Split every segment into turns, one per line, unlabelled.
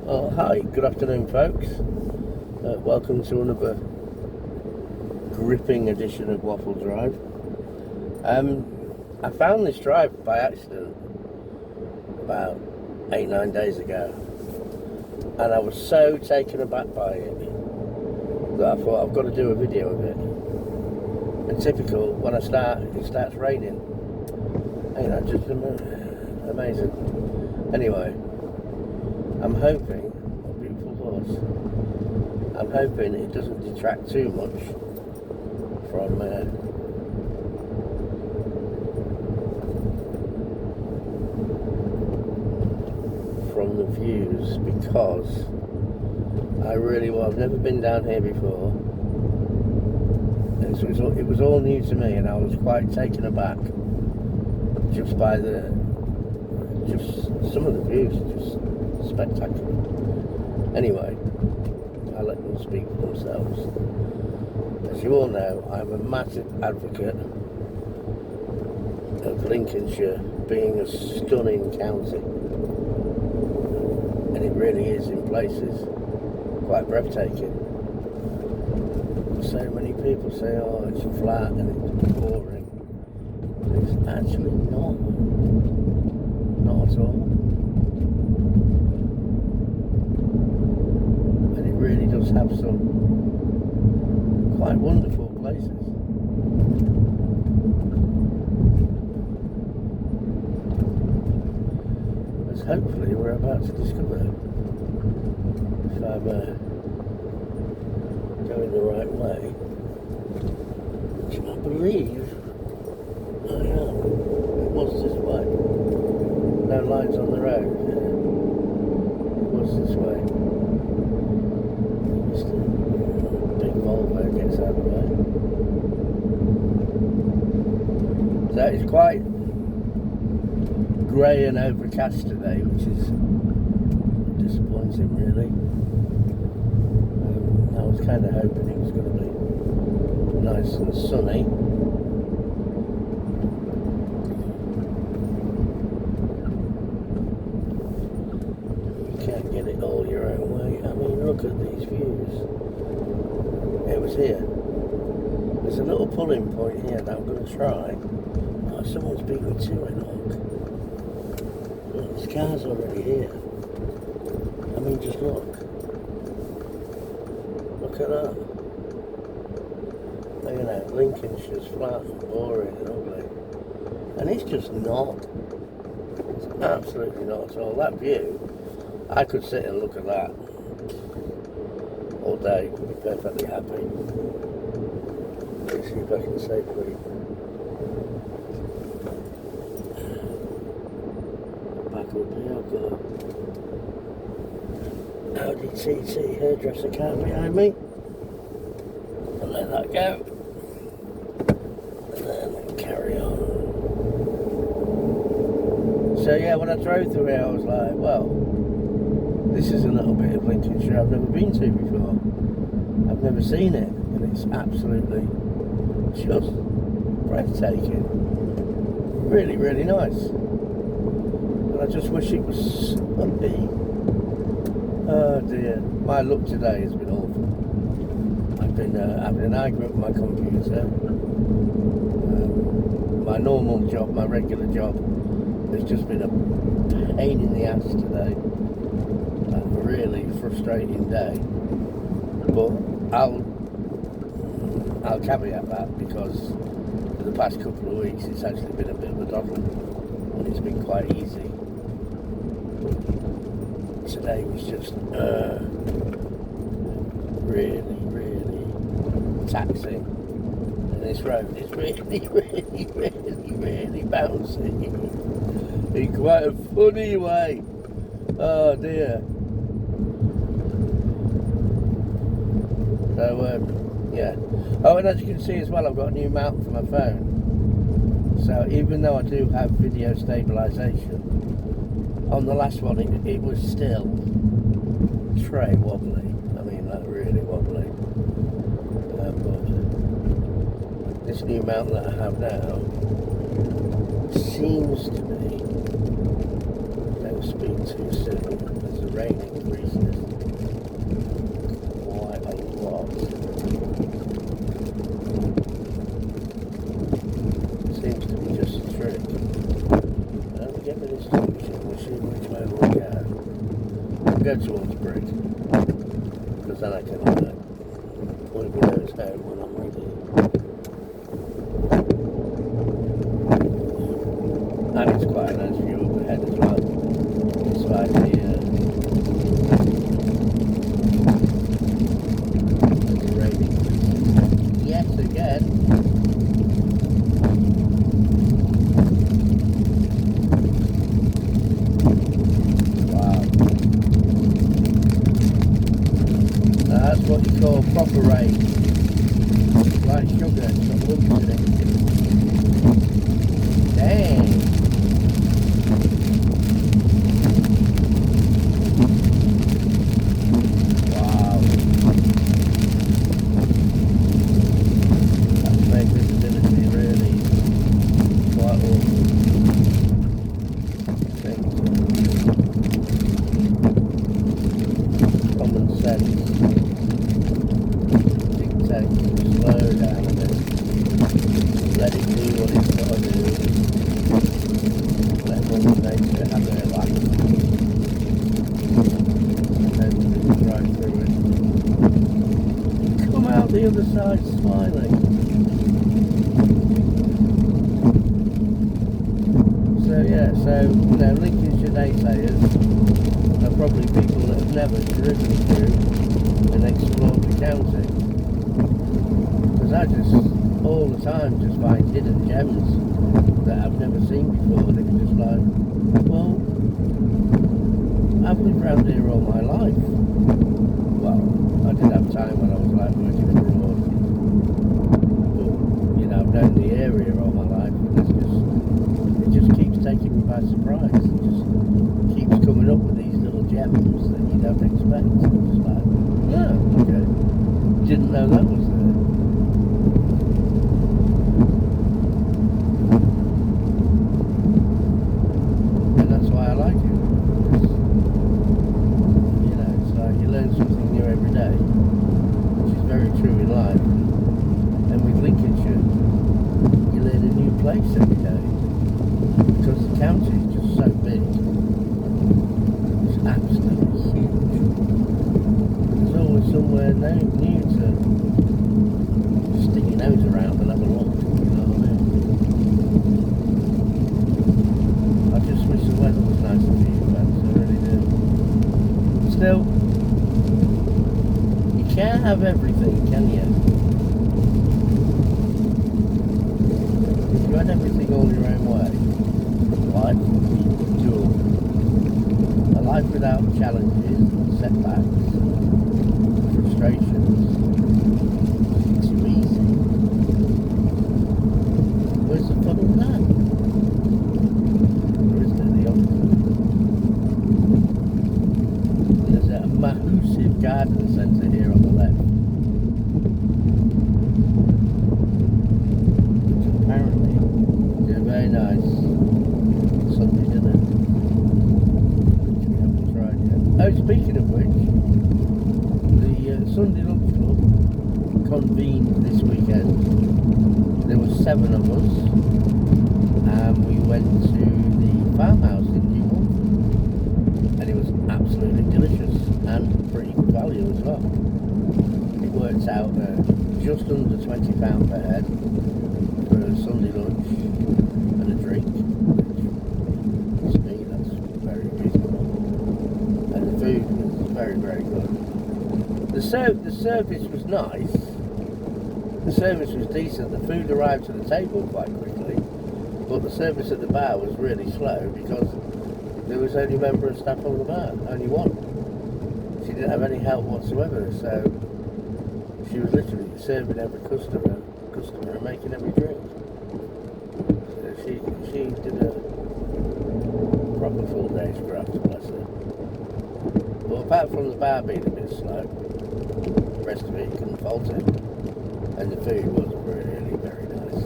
Oh, hi, good afternoon, folks. Welcome to another gripping edition of Waffle Drive. I found this drive by accident about 8-9 days ago, and I was so taken aback by it that I thought I've got to do a video of it. And typical, when it starts raining. Ain't that just amazing? Anyway, I'm hoping, beautiful horse, I'm hoping it doesn't detract too much from the views, because I've never been down here before, and it was all new to me, and I was quite taken aback just by some of the views, just spectacular. Anyway, I'll let them speak for themselves. As you all know, I'm a massive advocate of Lincolnshire being a stunning county, and it really is in places quite breathtaking. So many people say, oh, it's flat and it's boring. It's actually not at all. And it really does have some quite wonderful places. As hopefully we're about to discover if I'm going the right way, which I believe I am. It was this way. No lights on the road. It was this way. Just a big Volvo gets out of the way. So it's quite grey and overcast today, which is disappointing, really. I was kind of hoping it was going to be nice and sunny. You can't get it all your own way. I mean, look at these views. It was here. There's a little pulling point here that I'm going to try. Oh, someone's beat me to it, look. Look, this car's already here. I mean, just look. Look at that. You know, Lincolnshire's flat and boring and ugly. And it's just not. It's absolutely not at all. That view, I could sit and look at that all day and be perfectly happy. Let's see if I can safely back up here. I've got a Audi TT hairdresser car behind me. I'll let that go. And then carry on. So yeah, when I drove through here, I was like, well, this is a little bit of Lincolnshire I've never been to before. I've never seen it, and it's absolutely just breathtaking. Really, really nice. And I just wish it was sunny. Oh dear, my luck today has been awful. I've been having an argument with my computer. My normal job, my regular job, has just been a pain in the ass today. A really frustrating day. But I'll caveat that, because for the past couple of weeks it's actually been a bit of a doddle, and it's been quite easy. Today was just really, really taxing. And this road is really, really, really, really bouncy in quite a funny way. Oh dear. So yeah. Oh, and as you can see as well, I've got a new mount for my phone. So even though I do have video stabilisation, on the last one it was still tray wobbly. I mean, like really wobbly. But this new mount that I have now seems to be, don't speak too soon, there's a rain increase. go towards the bridge, because then I can point my nose home when I'm ready. And it's quite a nice view up ahead as well, despite the raining yet again. That's what you call proper rain. Like sugar, it's got lumps in it. Dang! Wow. That's made visibility really quite awful. Common sense. Slow down a bit. Let it do what it's got to do. Let Mother Nature have their life. And then we can drive through it. Come out the other side smiling. So yeah, Lincolnshire naysayers are probably people that have never driven through and explored the county. Because I just, all the time, just find hidden gems that I've never seen before, and it's just like, well, I've lived around here all my life. Well, I did have time when I was like working abroad, but, I've known the area all my life, and it just keeps taking me by surprise. It just keeps coming up with these little gems that you don't expect. It's just like, yeah, okay, didn't know that was there. Place every day because the county is just so big. It's absolutely huge. There's always somewhere new to stick your nose around and have a look. You know what I mean? I just wish the weather was nicer for you folks. I really do. Still, you can't have everything, can you? You had everything all your own way. Life would be dual. A life without challenges, setbacks, frustrations. It's too easy. Where's the fun in that? Or is there the opposite? There's a massive garden centre here on the left. Very nice Sunday dinner, which we haven't tried yet. Oh, speaking of which, the Sunday Lunch Club convened this weekend. There were 7 of us, and we went to the farmhouse in New Hampshire, and it was absolutely delicious and pretty good value as well. It worked out just under £20 per head for a Sunday lunch and a drink, which to me that's very reasonable. And the food was very, very good. The service was nice. The service was decent. The food arrived to the table quite quickly, but the service at the bar was really slow because there was only a member of staff on the bar, only one. She didn't have any help whatsoever, so she was literally serving every customer and making every drink. She did a proper full day's graft, bless her. But apart from the bar being a bit slow, the rest of it you couldn't fault it. And the food was really very nice.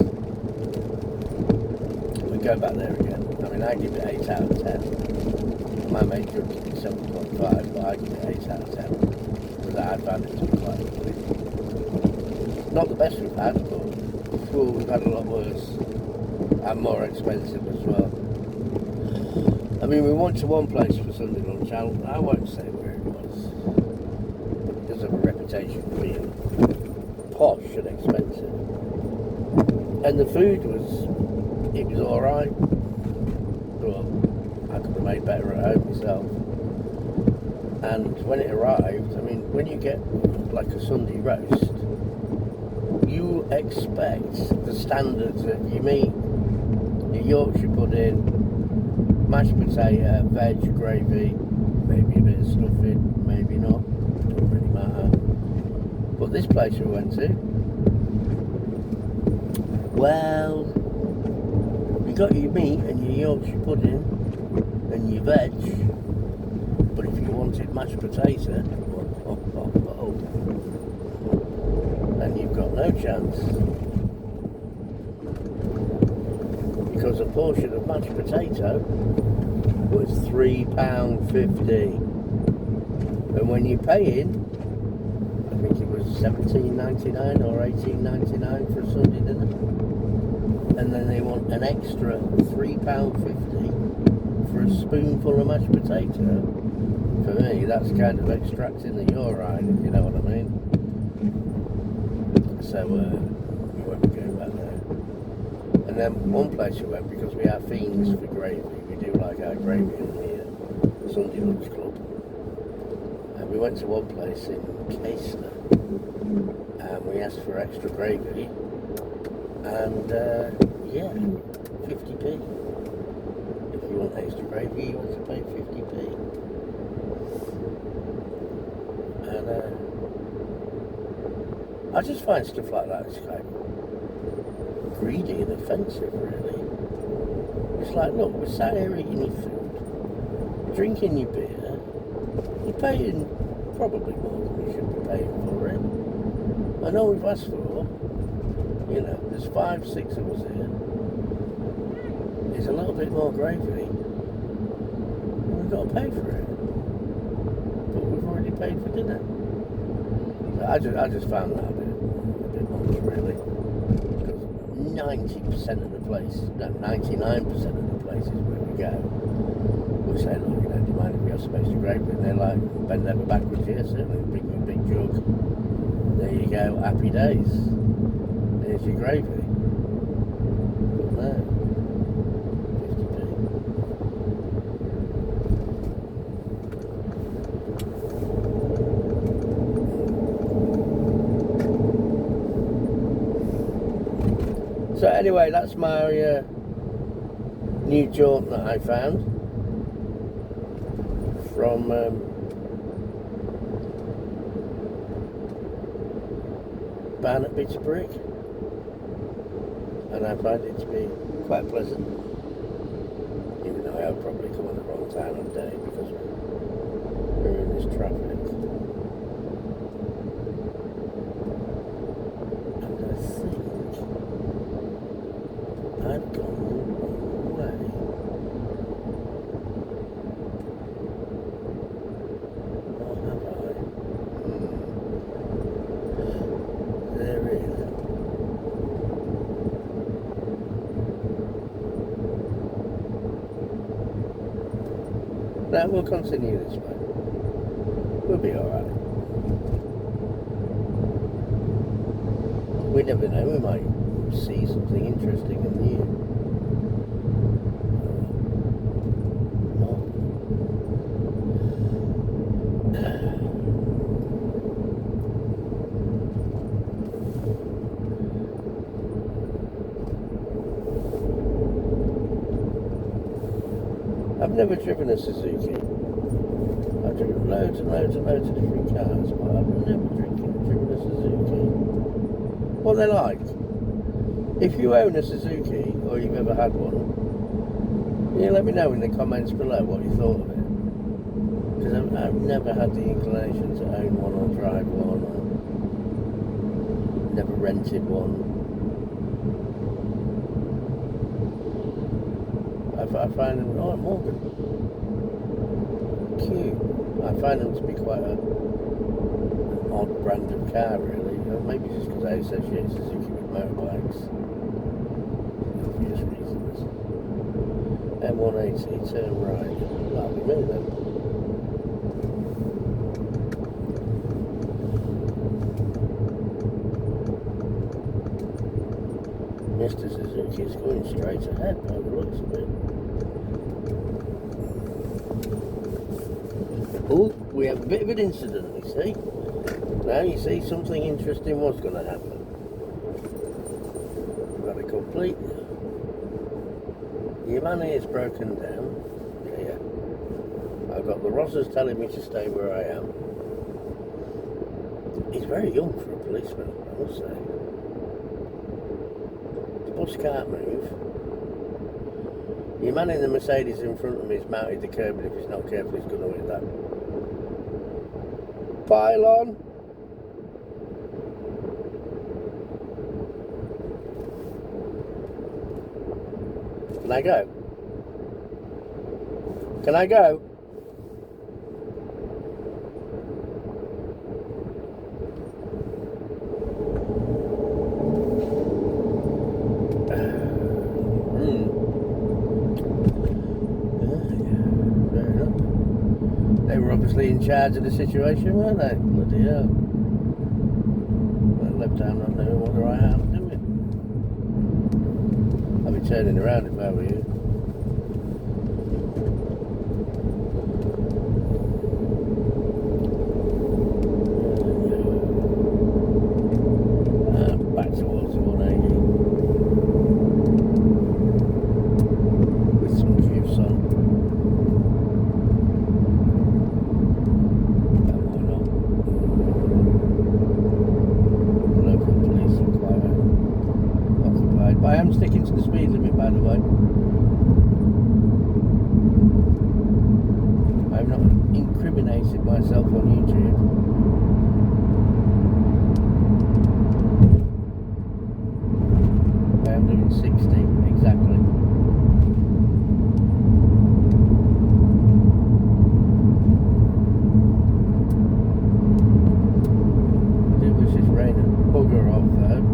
We'd go back there again. I mean, I give it 8 out of 10. My mate could give it 7.5, but I give it 8 out of 10. Because I found it to be quite lovely. Not the best we've had, but we've had a lot worse. And more expensive as well. I mean, we went to one place for Sunday lunch. I won't say where does have a reputation for being posh and expensive. And the food was alright, but I could have made better at home myself. And when it arrived, I mean, when you get like a Sunday roast, you expect the standards of your meat, your Yorkshire pudding, mashed potato, veg, gravy, maybe a bit of stuffing, maybe not, doesn't really matter. But this place we went to, well, you got your meat and your Yorkshire pudding and your veg, but if you wanted mashed potato, then you've got no chance. Because a portion of mashed potato was £3.50. And when you're paying, I think it was $17.99 or $18.99 for a Sunday dinner. And then they want an extra £3.50 for a spoonful of mashed potato. For me, that's kind of extracting the urine, if you know what I mean. So we won't be going back there. And then one place we went, because we are fiends for gravy, we do like our gravy in the Sunday Lunch Club. And we went to one place in Caisler, and we asked for extra gravy, and yeah, 50p. If you want extra gravy, you have to pay 50p. And I just find stuff like that is kind of greedy and offensive, really. It's like, look, we're sat here eating your food, drinking your beer, you're paying probably more than we should be paying for it. I know we've asked for, you know, there's 5, 6 of us here. There's a little bit more gravy. We've got to pay for it. But we've already paid for dinner. So I just found that a bit much, really. Because 90% of the place, no, 99% of the places where we go, we say, look, you know, do you mind if we have some extra gravy? And they're like, bend over backwards here, certainly, bring you a big jug. There you go, happy days. There's your gravy. But no, 50p. So anyway, that's my new jaunt that I found from Barnet Bits of Brick, and I find it to be quite pleasant, even though I'll probably come on the wrong time of day because we're in this traffic. And I think I've gone the wrong way. Or have I? There is. Now we'll continue this way. We'll be alright. We never know, we might see something interesting and new. I've never driven a Suzuki. I've driven loads and loads and loads of different cars, but I've never driven a Suzuki. What they're like. If you own a Suzuki, or you've ever had one, you let me know in the comments below what you thought of it. Because I've never had the inclination to own one or drive one, or never rented one. I find them, oh, Morgan, cute. I find them to be quite an odd brand of car, really. Maybe just because I associate Suzuki with motorbikes. Obvious reasons. M180, turn right. That'll be me then. going straight ahead by the looks of it. Oh, we have a bit of an incident, you see. Now you see something interesting was going to happen. We've got a complete... The Yamane is broken down. Yeah. I've got the Rossers telling me to stay where I am. He's very young for a policeman, I must say. The bus can't move. The man in the Mercedes in front of me has mounted the curb, and if he's not careful, he's going to hit that pylon. Can I go? Can I go? They were obviously in charge of the situation, weren't they? Bloody hell. Well, left hand not knowing what the right hand's doing. I'd be turning around if I were you. Back towards the 180. With some juice on. I am sticking to the speed limit, by the way. I've not incriminated myself on YouTube. I am doing 60 exactly. I do wish this rain would bugger off though.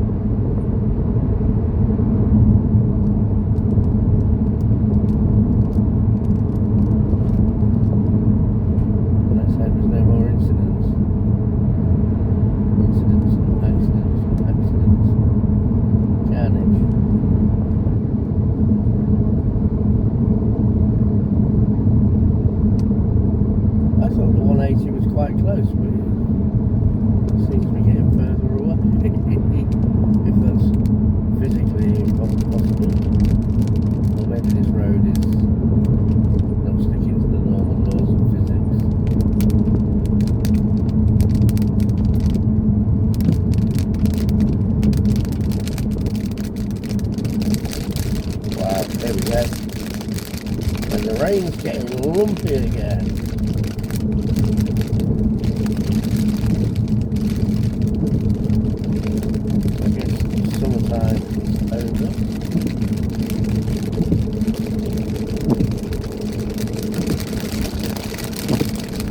She was quite close, but it seems to be getting further away. If that's physically possible. Or maybe this road is not sticking to the normal laws of physics. Wow, there we go. And the rain's getting lumpy again.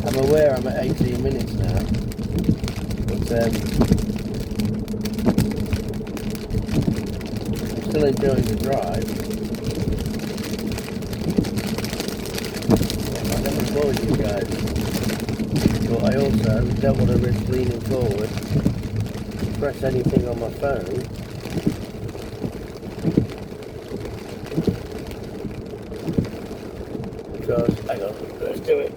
I'm aware I'm at 18 minutes now, but I'm still enjoying the drive. I never bored you guys, but I also don't want to risk leaning forward, press anything on my phone. Because, hang on, let's do it.